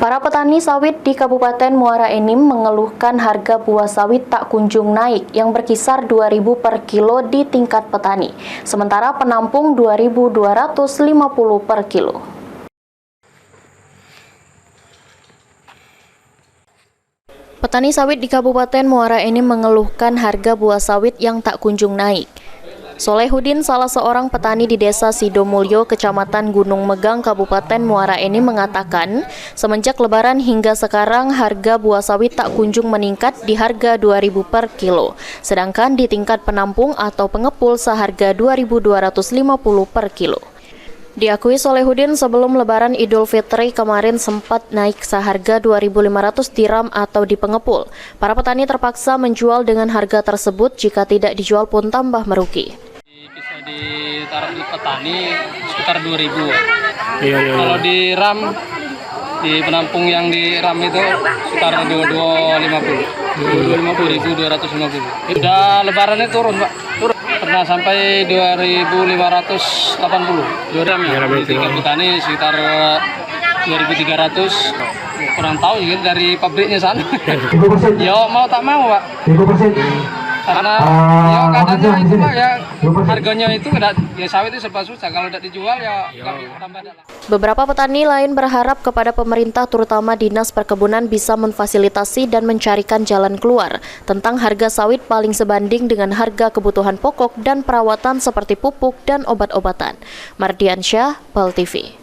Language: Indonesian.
Para petani sawit di Kabupaten Muara Enim mengeluhkan harga buah sawit tak kunjung naik yang berkisar Rp2.000 per kilo di tingkat petani, sementara penampung Rp2.250 per kilo. Petani sawit di Kabupaten Muara Enim mengeluhkan harga buah sawit yang tak kunjung naik. Solehudin, salah seorang petani di Desa Sidomulyo, Kecamatan Gunung Megang, Kabupaten Muara Enim mengatakan, semenjak Lebaran hingga sekarang harga buah sawit tak kunjung meningkat di harga Rp2.000 per kilo, sedangkan di tingkat penampung atau pengepul seharga Rp2.250 per kilo. Diakui Solehudin, sebelum Lebaran Idul Fitri kemarin sempat naik seharga Rp2.500 dirham atau di pengepul. Para petani terpaksa menjual dengan harga tersebut, jika tidak dijual pun tambah merugi. Bisa ditaruh di petani sekitar 2.000. Iya. Kalau di ram, di penampung yang di ram itu sekitar 250. Udah Lebarannya turun, Pak. Pernah sampai 2.580. Di tingkat petani sekitar 2.300. Kurang tahu juga dari pabriknya sana. Ya mau tak mau, Pak. Karena ya keadaannya itu, Pak, ya harganya itu ya sawit itu serba susah, kalau tidak dijual ya tambah dalam. Beberapa petani lain berharap kepada pemerintah, terutama Dinas Perkebunan, bisa memfasilitasi dan mencarikan jalan keluar tentang harga sawit paling sebanding dengan harga kebutuhan pokok dan perawatan seperti pupuk dan obat-obatan. Mardiansyah, PAL TV.